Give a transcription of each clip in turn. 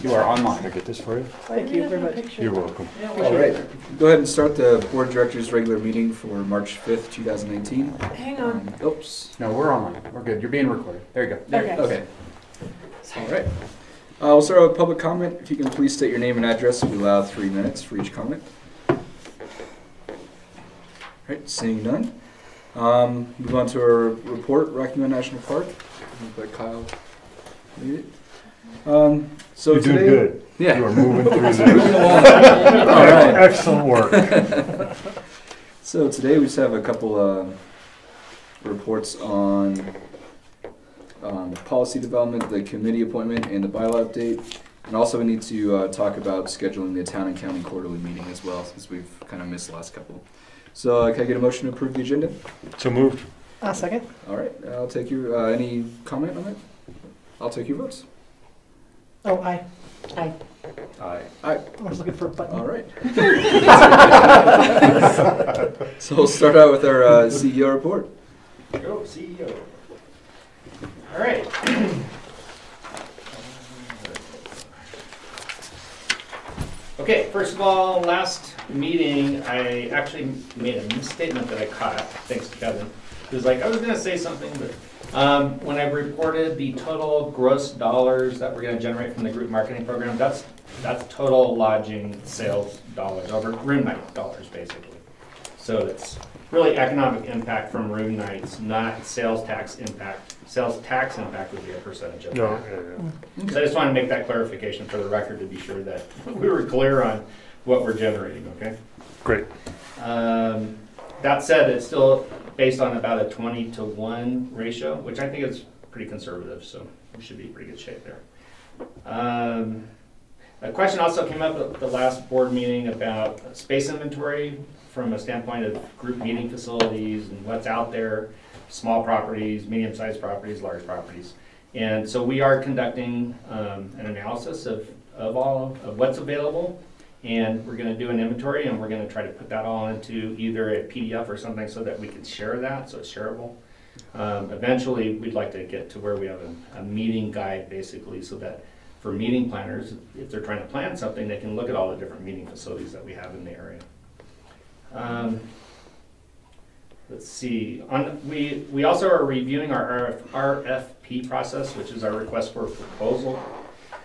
You are online. Can I get this for you? Thank you very much. You're welcome. All right, go ahead and start the Board of Directors regular meeting for March 5th, 2019. Hang on. Oops. No, we're online. We're good. You're being recorded. There you go. Okay. Okay. All right. We'll start out with public comment. If you can please state your name and address, we allow 3 minutes for each comment. All right, seeing none. Move on to our report, Rocky Mountain National Park. Looks like Kyle made it. So You're today, doing good. Yeah. You are moving through this. Moving along. All right. Excellent work. So today we just have a couple reports on policy development, the committee appointment, and the bylaw update. And also we need to talk about scheduling the town and county quarterly meeting as well, since we've kind of missed the last couple. So can I get a motion to approve the agenda? So moved. Second. All right, I'll take your, any comment on that? I'll take your votes. Oh, aye. Aye. Aye. Aye. I was looking for a button. All right. So we'll start out with our CEO report. Go, CEO. All right. Okay, first of all, last meeting, I actually made a misstatement that I caught, thanks to Kevin. It was like, I was gonna say something, but when I reported the total gross dollars that we're gonna generate from the group marketing program, that's total lodging sales dollars, over room night dollars, basically. So it's really economic impact from room nights, not sales tax impact. Sales tax impact would be a percentage of that. No, yeah. So I just want to make that clarification for the record to be sure that we were clear on what we're generating, okay? Great. That said, it's still based on about a 20-to-1 ratio, which I think is pretty conservative, so we should be in pretty good shape there. A question also came up at the last board meeting about space inventory from a standpoint of group meeting facilities and what's out there, small properties, medium-sized properties, large properties. And so we are conducting an analysis of what's available, and we're going to do an inventory, and we're going to try to put that all into either a PDF or something so that we can share that, so it's shareable. Eventually, we'd like to get to where we have a meeting guide, basically, so that for meeting planners, if they're trying to plan something, they can look at all the different meeting facilities that we have in the area. Let's see, we also are reviewing our RFP process, which is our request for proposal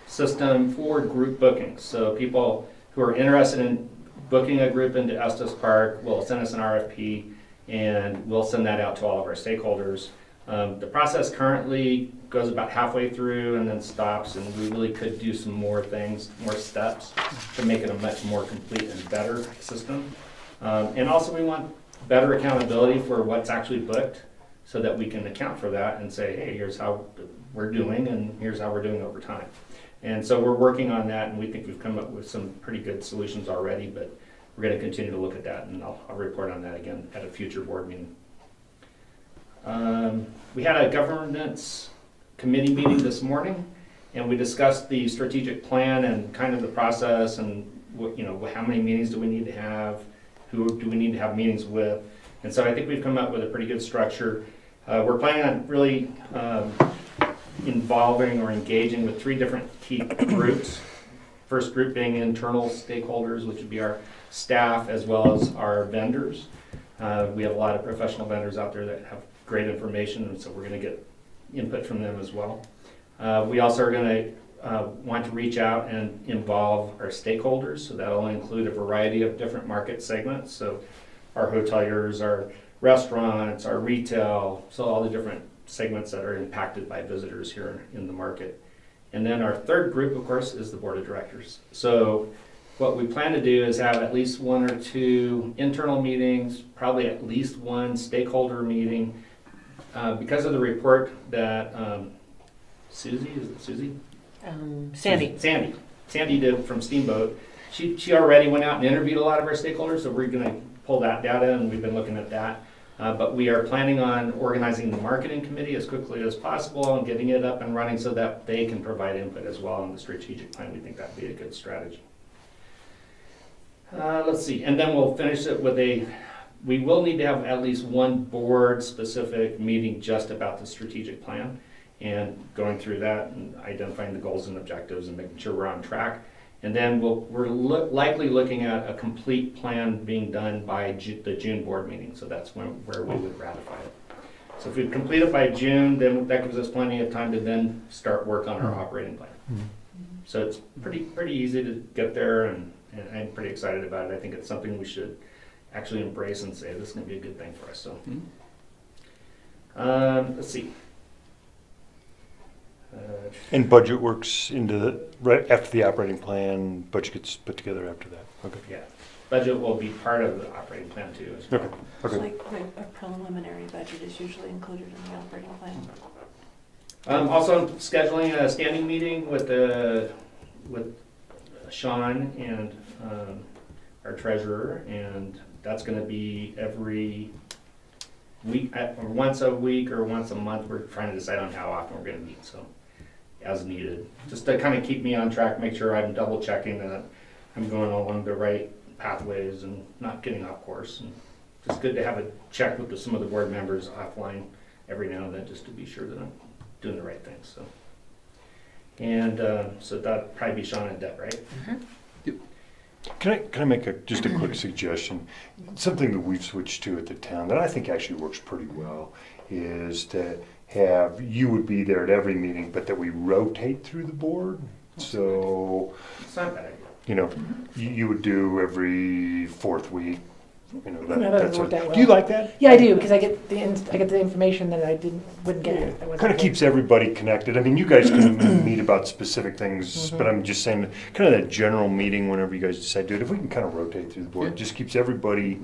system for group bookings. So people who are interested in booking a group into Estes Park will send us an RFP, and we'll send that out to all of our stakeholders. The process currently goes about halfway through and then stops, and we really could do some more things, more steps to make it a much more complete and better system. And also we want better accountability for what's actually booked so that we can account for that and say, hey, here's how we're doing and here's how we're doing over time. And so we're working on that, and we think we've come up with some pretty good solutions already, but we're going to continue to look at that, and I'll report on that again at a future board meeting. We had a governance committee meeting this morning, and we discussed the strategic plan and kind of the process and what, how many meetings do we need to have, who do we need to have meetings with. And so I think we've come up with a pretty good structure. We're planning on really involving or engaging with 3 different key groups. First group being internal stakeholders, which would be our staff as well as our vendors. We have a lot of professional vendors out there that have great information, and so we're going to get input from them as well. We also are going to want to reach out and involve our stakeholders, so that'll include a variety of different market segments. So our hoteliers, our restaurants, our retail, so all the different segments that are impacted by visitors here in the market. And then our third group, of course, is the board of directors. So what we plan to do is have at least 1 or 2 internal meetings, probably at least 1 stakeholder meeting. Because of the report that Sandy did from Steamboat, she already went out and interviewed a lot of our stakeholders, so we're going to pull that data, and we've been looking at that. But we are planning on organizing the marketing committee as quickly as possible and getting it up and running so that they can provide input as well on the strategic plan. We think that'd be a good strategy. Let's see, and then we'll finish it with we will need to have at least 1 board-specific meeting just about the strategic plan. and going through that and identifying the goals and objectives and making sure we're on track. And then we're likely looking at a complete plan being done by the June board meeting, so that's where we would ratify it. So if we complete it by June, then that gives us plenty of time to then start work on our operating plan. So it's pretty easy to get there, and I'm pretty excited about it. I think it's something we should actually embrace and say this is going to be a good thing for us. So, let's see. And budget works right after the operating plan, budget gets put together after that. Okay. Yeah, budget will be part of the operating plan too. As well. Okay. It's Okay. like a preliminary budget is usually included in the operating plan. Also, I'm scheduling a standing meeting with Sean and our treasurer, and that's going to be every week, or once a week or once a month. We're trying to decide on how often we're going to meet, so as needed, just to kind of keep me on track, make sure I'm double checking that I'm going along the right pathways and not getting off course. And it's good to have a check with some of the board members offline every now and then, just to be sure that I'm doing the right things. So, and so that'd probably be Sean and Deb, right? Can I make just a quick suggestion? Something that we've switched to at the town that I think actually works pretty well is to have, you would be there at every meeting, but that we rotate through the board. So, It's not a bad idea. you know, you would do every fourth week. You know, Yeah, that that's doesn't work that well. do you like that? Yeah, I do, because I get the information that I wouldn't get. if I wasn't Kind of there. keeps everybody connected. I mean, you guys can meet about specific things, but I'm just saying, kind of that general meeting whenever you guys decide to do it, if we can kind of rotate through the board, it just keeps everybody,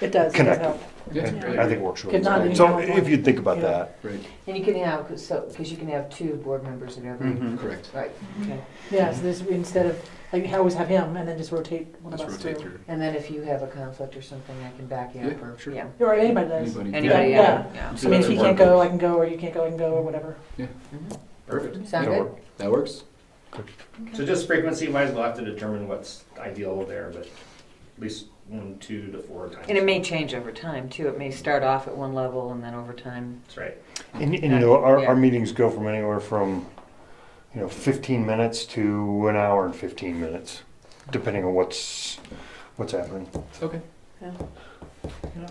It does connected. help. Yeah, Yeah. really I think great. works really Good not well. being So all at if once. you think about Yeah. that. Right. And you can have, because you can have 2 board members in every, Mm-hmm. Correct. right, okay. Yeah, so this, instead of, like, I always have him, and then just rotate one of Just us rotate through. through. And then if you have a conflict or something, I can back you up, Yeah, or, sure. yeah. Or anybody does. Anybody. Anybody, Yeah. yeah. I mean, if he can't go, I can go, or you can't go, I can go, or whatever. Mhm. Perfect. Sound That'll good? work. That works. So just frequency wise, we'll have to determine what's ideal there, but at least 1, 2 to 4 times. And it may change over time, too. It may start off at one level, and then over time. That's right. And you know, our Yeah. meetings go from anywhere from, 15 minutes to an hour and 15 minutes, depending on what's happening. Okay.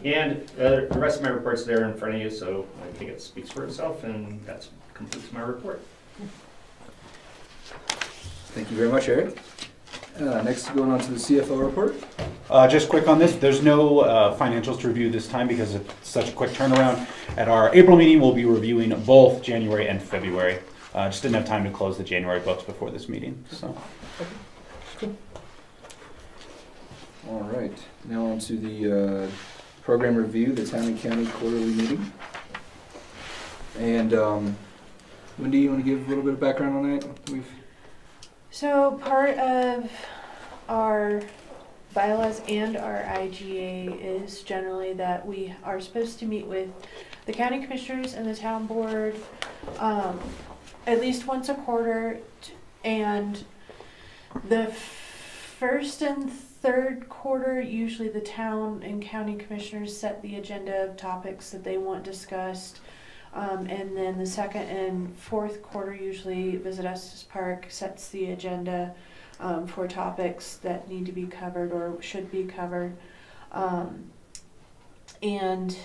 And the rest of my report's there in front of you, so I think it speaks for itself, and that completes my report. Thank you very much, Eric. Next, going on to the CFO report. Just quick on this, there's no financials to review this time because it's such a quick turnaround. At our April meeting, we'll be reviewing both January and February. Just didn't have time to close the January books before this meeting, so. All right. Now on to the program review, the town and county quarterly meeting. And Wendy, you want to give a little bit of background on that? So part of our bylaws and our IGA is generally that we are supposed to meet with the county commissioners and the town board at least once a quarter, and the first and third quarter, usually the town and county commissioners set the agenda of topics that they want discussed. And then the second and fourth quarter, usually Visit Estes Park sets the agenda for topics that need to be covered or should be covered. And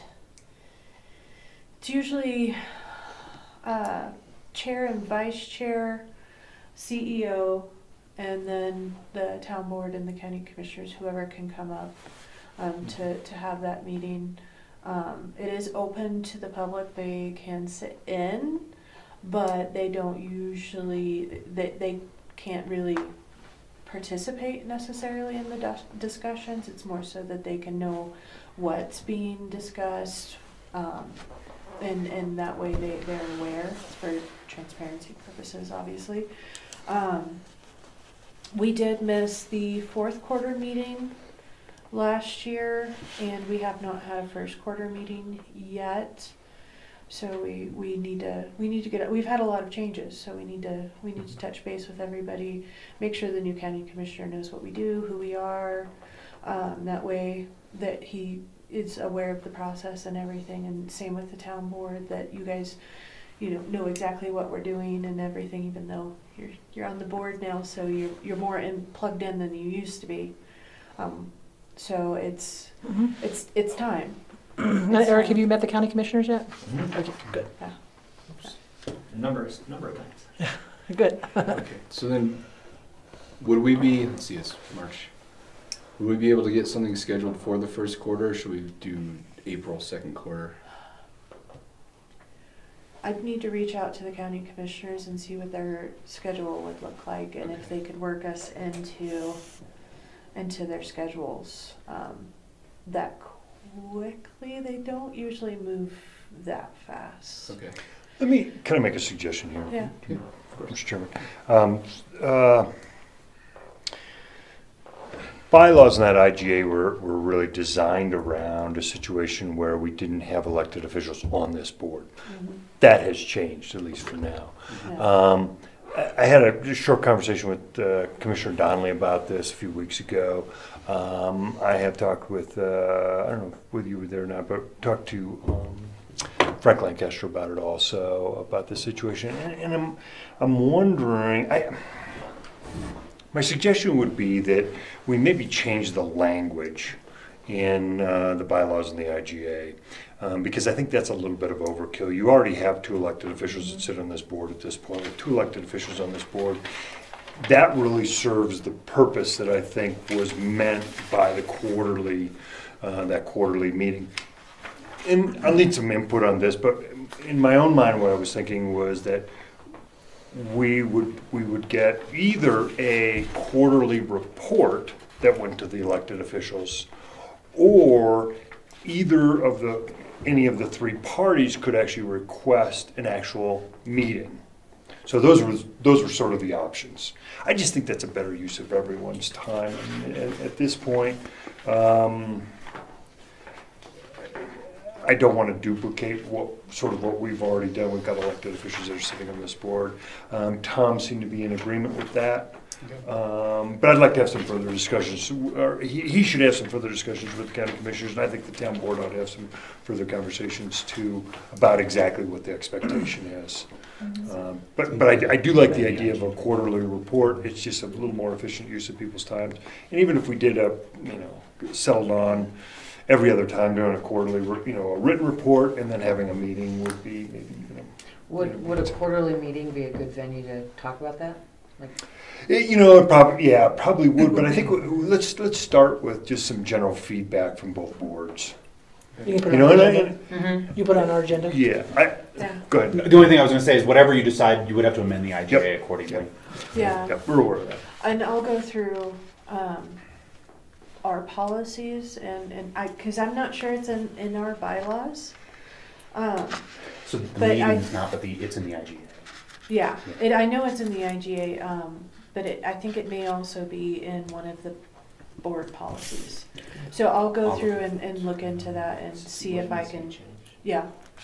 it's usually chair and vice chair, CEO, and then the town board and the county commissioners, whoever can come up to have that meeting. It is open to the public. They can sit in, but they don't usually, they can't really participate necessarily in the discussions. It's more so that they can know what's being discussed, and that way they're aware. It's for transparency purposes, obviously. We did miss the fourth quarter meeting last year, and we have not had a first quarter meeting yet. So we need to get it. We've had a lot of changes, so we need to touch base with everybody, make sure the new county commissioner knows what we do, who we are. That way that he is aware of the process and everything, and same with the town board, that you guys know exactly what we're doing and everything, even though you're on the board now, so you're more plugged in than you used to be. So it's time. Now, Eric, have you met the county commissioners yet? Okay, good, A number of times. good. Okay, so then, would we be, let's see, it's March. Would we be able to get something scheduled for the first quarter, or should we do April second quarter? I'd need to reach out to the county commissioners and see what their schedule would look like, and if they could work us into their schedules that quickly. They don't usually move that fast. Okay. Can I make a suggestion here? Yeah. Mr. Chairman. Bylaws in that IGA were really designed around a situation where we didn't have elected officials on this board. Mm-hmm. That has changed, at least for now. Yeah. I had a short conversation with Commissioner Donnelly about this a few weeks ago. I have talked with, I don't know whether you were there or not, but talked to Frank Lancaster about it also, about the situation. And I'm wondering, my suggestion would be that we maybe change the language in the bylaws in the IGA, because I think that's a little bit of overkill. You already have 2 elected officials that sit on this board at this point. With 2 elected officials on this board, that really serves the purpose that I think was meant by the quarterly, that quarterly meeting. And I'll need some input on this, but in my own mind, what I was thinking was that we would get either a quarterly report that went to the elected officials, or either of any of the 3 parties could actually request an actual meeting. So those were sort of the options. I just think that's a better use of everyone's time. And at this point, I don't want to duplicate what we've already done. We've got elected officials that are sitting on this board. Tom seemed to be in agreement with that. But I'd like to have some further discussions, or he should have some further discussions with the county commissioners, and I think the town board ought to have some further conversations too about exactly what the expectation is. But I do like the idea of a quarterly report. It's just a little more efficient use of people's time. And even if we did settled on every other time doing a quarterly, a written report, and then having a meeting would be maybe, Would a quarterly meeting be a good venue to talk about that? It probably would, but I think let's start with just some general feedback from both boards. You can put it on our agenda. Mm-hmm. You put it on our agenda. Yeah, go ahead. The only thing I was going to say is whatever you decide, you would have to amend the IGA accordingly. Yeah. Yep, we're aware of that. And I'll go through our policies and because I'm not sure it's in our bylaws. So the But meeting is not, but it's in the IGA. Yeah, I know it's in the IGA, but I think it may also be in one of the board policies. So I'll go through and look into that and see if I can,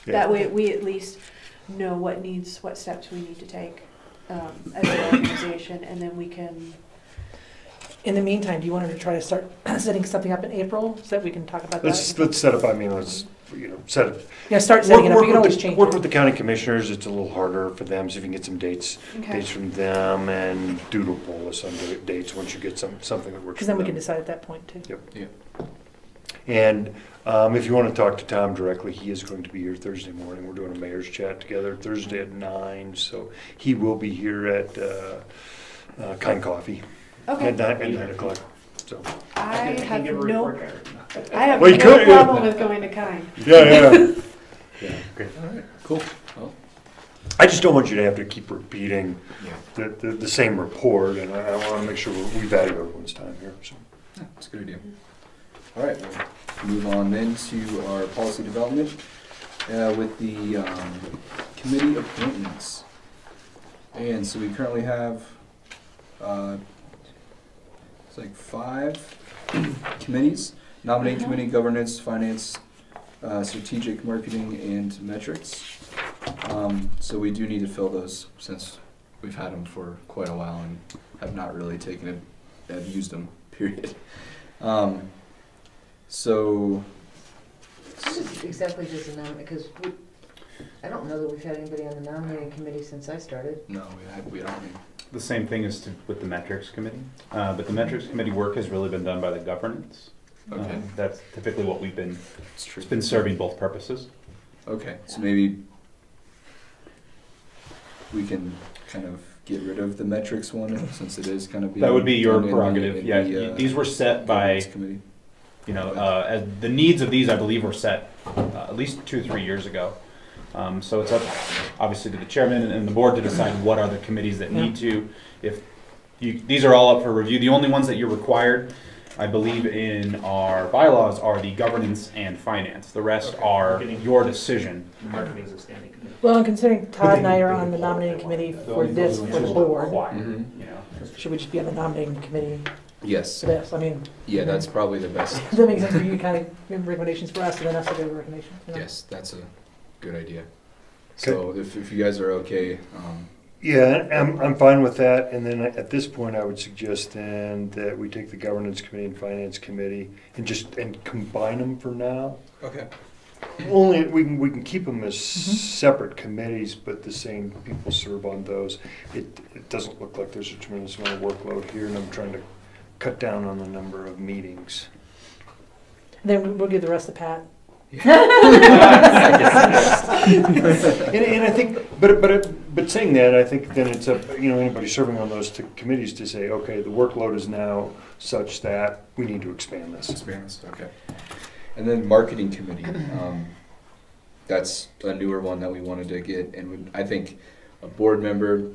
that way we at least know what steps we need to take as an organization, and then we can. In the meantime, do you want to try to start setting something up in April so that we can talk about Let's that? set up. Set it. Yeah, start setting it up. We can always change Work it. with the county commissioners. It's a little harder for them, so if you can get some dates from them, and doodle poll us on dates once you get something that works. Because then we for can them. decide at that point too. Yep. Yeah. And if you want to talk to Tom directly, he is going to be here Thursday morning. We're doing a mayor's chat together Thursday at 9, so he will be here at Kind Coffee at 9 o'clock. So. I have give a no report card. problem with going to Kind. Yeah. Great. All right. Cool. Well, I just don't want you to have to keep repeating yeah. the same report, and I want to make sure we value everyone's time here. So. Yeah, that's a good idea. All right, we'll move on then to our policy development with the committee appointments. And so we currently have it's like 5 committees: nominating committee, governance, finance, strategic marketing, and metrics. So we do need to fill those since we've had them for quite a while and have not really taken it, have used them, period. So, Exactly, just a number, because I don't know that we've had anybody on the nominating committee since I started. No, we don't. The same thing is with the metrics committee, but the metrics committee work has really been done by the governance. Okay. That's typically what we've been, It's true. it's been serving both purposes. Okay, so maybe we can kind of get rid of the metrics one since it is kind of being That would be your done in prerogative, yeah. These were set by, governance committee. as the needs of these, I believe, were set at least 2 or 3 years ago. So it's up, obviously, to the chairman and the board to decide what are the committees that need to. These are all up for review. The only ones that you're required, I believe, in our bylaws are the governance and finance. The rest Okay. are your decision. Marketing's a standing committee. Well, and considering Todd and I are on the nominating committee for this, for the board, Mhm. You know. should we just be on the nominating committee Yes. for this? I mean, Yeah, that's probably the best. does that make sense for you, kind of give recommendations for us, and then us to give recommendations? You know? Yes, that's a good idea. So if you guys are okay, Yeah, I'm fine with that, and then at this point, I would suggest then that we take the governance committee and finance committee and combine them for now. okay. Only, we can keep them as separate committees, but the same people serve on those. It doesn't look like there's a tremendous amount of workload here, and I'm trying to cut down on the number of meetings. Then we'll give the rest to Pat. And I think, but saying that, I think then it's up, anybody serving on those two committees to say, okay, the workload is now such that we need to expand this. Experienced, okay. And then marketing committee, that's a newer one that we wanted to get, and I think a board member,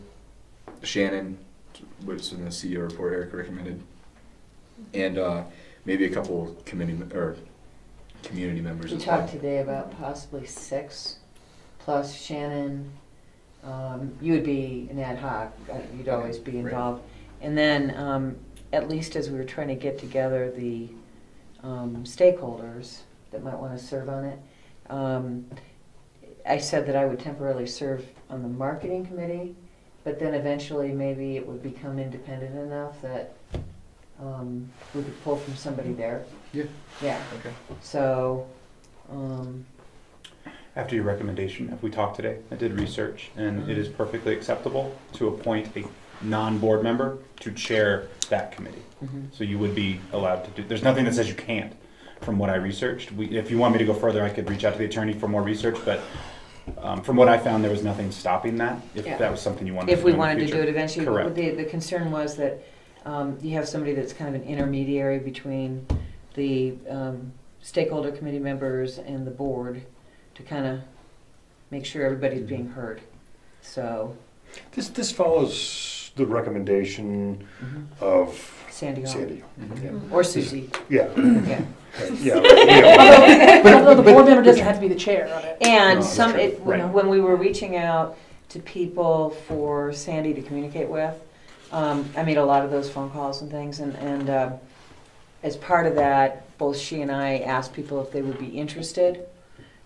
Shannon, which in the CEO report Eric recommended, and maybe a couple community members We as well. talked today about possibly 6, plus Shannon, you would be an ad hoc, you'd always be Right. involved. And then, at least as we were trying to get together the stakeholders that might want to serve on it, I said that I would temporarily serve on the marketing committee, but then eventually maybe it would become independent enough that we could pull from somebody there. Yeah. Yeah, Okay. so, After your recommendation, if we talked today, I did research, and it is perfectly acceptable to appoint a non-board member to chair that committee. So you would be allowed to do, there's nothing that says you can't, from what I researched. If you want me to go further, I could reach out to the attorney for more research, but from what I found, there was nothing stopping that, if Yeah. that was something you wanted to do if we in the wanted to future. do it eventually. Correct. The concern was that you have somebody that's kind of an intermediary between the stakeholder committee members and the board to kind of make sure everybody's being heard. So, This follows the recommendation of Sandy Hall. Sandy. Mhm. Or Susie, Yeah, yeah. yeah. Although the board member doesn't have to be the chair of it. And No, some, that's true. Right. when we were reaching out to people for Sandy to communicate with, I made a lot of those phone calls and things, and as part of that, both she and I asked people if they would be interested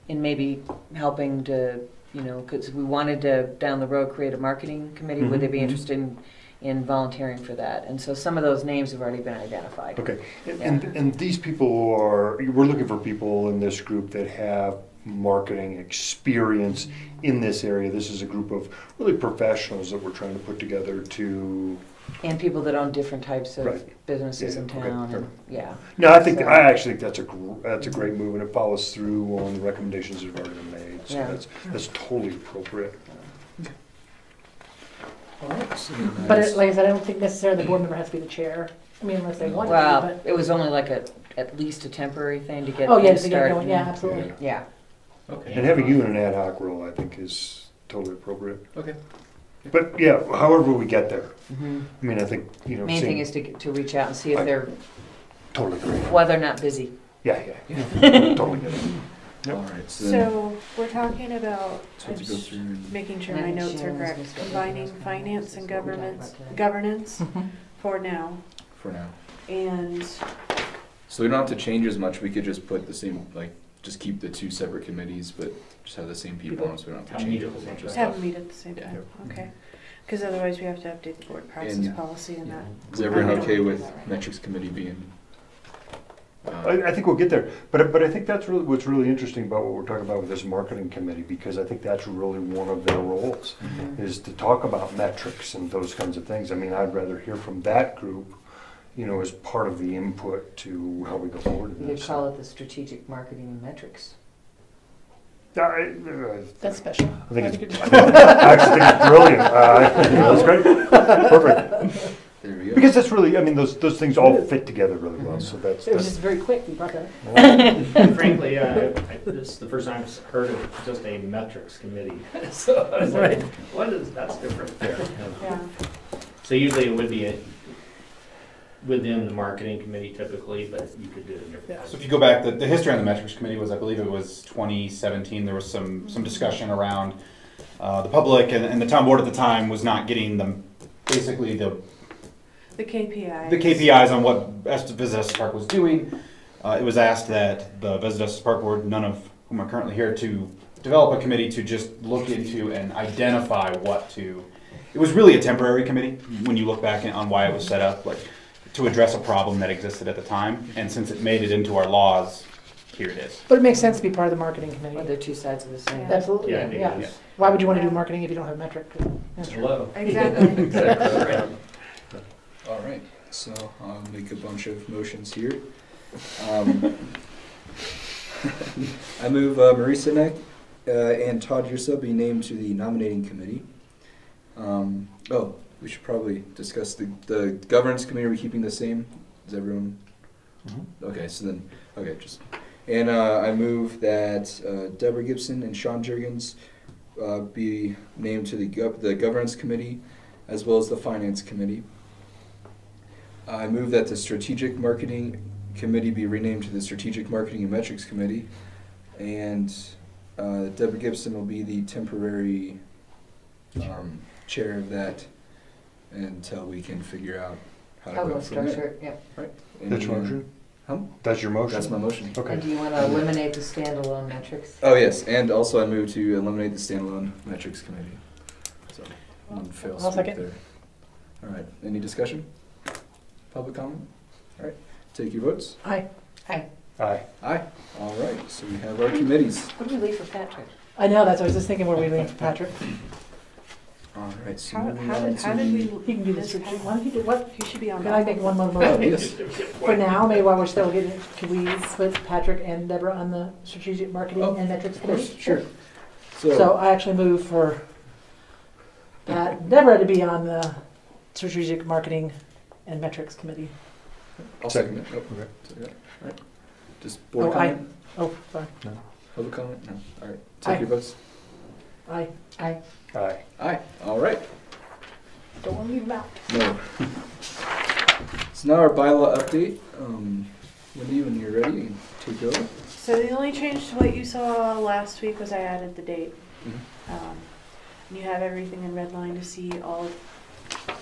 in maybe helping to, because we wanted to, down the road, create a marketing committee, would they be Mhm. interested in volunteering for that? And so some of those names have already been identified. Okay, and these people we're looking for people in this group that have marketing experience in this area. This is a group of really professionals that we're trying to put together to, And people that own different types of Right. businesses Yeah, in okay, town, fair. and, yeah. no, I So- actually think that's a great move, and it follows through on the recommendations that have already been made, so Yeah. that's totally appropriate. But like I said, I don't think necessarily the board member has to be the chair. I mean, unless they want to Well, be, but. it was only like at least a temporary thing to get Oh, yeah, things to get started. going, yeah, absolutely. Yeah. Okay. And having you in an ad hoc role, I think, is totally appropriate. Okay. But yeah, however we get there, Mhm. I mean, I think, Main thing is to reach out and see if I- they're, totally agree. whether or not busy. Yeah, totally get it. Yep. All right. So then, So we're talking about, so we have to go through and making sure And my then notes are Sharon's correct, gonna start combining with us. finance and This is what we talked governance, about today. governance Mhm. for now. for now. And So we don't have to change as much. We could just put the same, just keep the 2 separate committees, but just have the same people on, so we don't have to change a whole bunch of have stuff. them meet at the same Yeah. time, okay? Because otherwise we have to update the board process And- policy and that. Is everyone I don't okay wanna do with that right now. metrics committee being I think we'll get there. But I think that's really, what's really interesting about what we're talking about with this marketing committee, because I think that's really one of their roles, is to talk about metrics and those kinds of things. I mean, I'd rather hear from that group, you know, as part of the input to how we go forward in You could this. call it the strategic marketing and metrics. That's special. I think it's, I actually think it's brilliant. That's great. Perfect. There we go. Because that's really, I mean, those things all fit together really well, so that's. It was just very quick, you brought that. Frankly, this is the first time I've heard of just a metrics committee. So I was like, that's different. Yeah. So usually it would be within the marketing committee typically, but you could do it in different. So if you go back, the history on the metrics committee was, I believe it was 2017, there was some discussion around the public and the town board at the time was not getting them, basically the KPIs on what Estes Estes Park was doing. It was asked that the Estes Park board, none of whom are currently here, to develop a committee to just look into and identify what to. It was really a temporary committee when you look back on why it was set up, like to address a problem that existed at the time. And since it made it into our laws, here it is. But it makes sense to be part of the marketing Well, committee. they're two sides of the same. Yeah. Absolutely, Yeah, I think yeah. it is. Why would you want to do marketing if you don't have metric? That's true. Hello. Exactly. Exactly. All right, so I'll make a bunch of motions here. I move Marisa Neck and Todd Yursa be named to the nominating committee. We should probably discuss the governance committee. Are we keeping the same? Is everyone? Okay, so then, and I move that Deborah Gibson and Sean Jurgens be named to the governance committee as well as the finance committee. I move that the strategic marketing committee be renamed to the strategic marketing and metrics committee, and Deborah Gibson will be the temporary chair of that until we can figure out how to How go we'll from there. structure it, yep. Right. That's your motion? Huh? That's your motion? That's my motion. Okay. And do you want to eliminate the standalone metrics? Oh yes, and also I move to eliminate the standalone metrics committee. So one fail I'll swoop second. there. All right. Any discussion? Public comment? All right. Take your votes. Aye. Aye. Aye. All right. So we have our committees. What do we leave for Patrick? I know, that's what I was just thinking, where we leave for Patrick. All right. So How moving did on to we? He can do this, why don't you do, what, He should be on. can I make one more Oh, motion? yes. For now, maybe while we're still getting, could we put Patrick and Deborah on the strategic marketing Oh, and metrics Of course. committee? Sure. So I actually move for Pat and Deborah to be on the strategic marketing and metrics committee. I'll second it. Oh, Okay. so, yeah. All right. Just board Oh, aye. comment? Oh, sorry. Public comment? No. All right. Take Aye. your votes. Aye. Aye. Aye. All right. Don't want to leave them out. No. So now our bylaw update. Wendy, when you're ready, you can take it over. So the only change to what you saw last week was I added the date. And you have everything in red line to see all of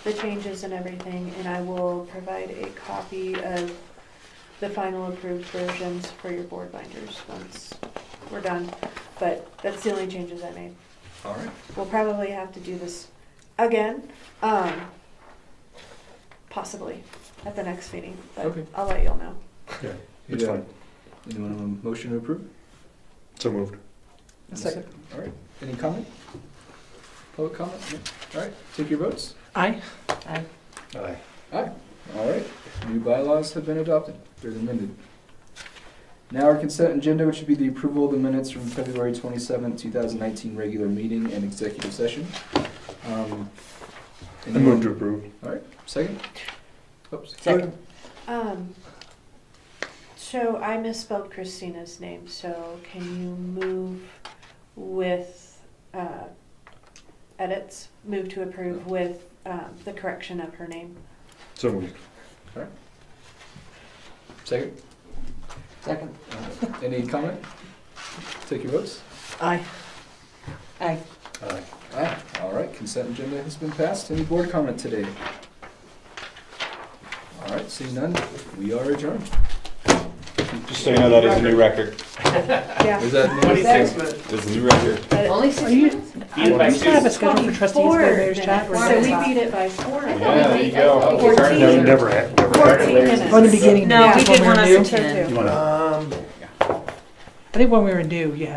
the changes and everything, and I will provide a copy of the final approved versions for your board binders once we're done. But that's the only changes I made. All right. We'll probably have to do this again, possibly at the next meeting, but Okay. I'll let y'all know. Yeah, it's fine. Anyone have a motion to approve? So moved. A second. All right. Any comment? Public comment? No? All right. Take your votes. Aye. Aye. Aye. Aye. All right. New bylaws have been adopted. They're amended. Now our consent agenda, which would be the approval of the minutes from February 27th, 2019 regular meeting and executive session. I move to approve. All right. Second? Oops. Second. So I misspelled Christina's name, so can you move with, edits, move to approve with, the correction of her name? So moved. Second? Second. Any comment? Take your votes. Aye. Aye. Aye. Aye. All right. Consent agenda has been passed. Any board comment today? All right. Seeing none, we are adjourned. Just so you know, that is a new record. Yeah. Is that new? 26 minutes. There's a new record. Only Are you, Beat it by we still have a two. schedule for trustees by mayor's chat? or is So it we not? beat it by 4. Yeah, there you go. We started No, later. never had, never had. 14 minutes. Oh, in the beginning. No, we just when did were one new? under 10. You wanna- I think when we were new, you had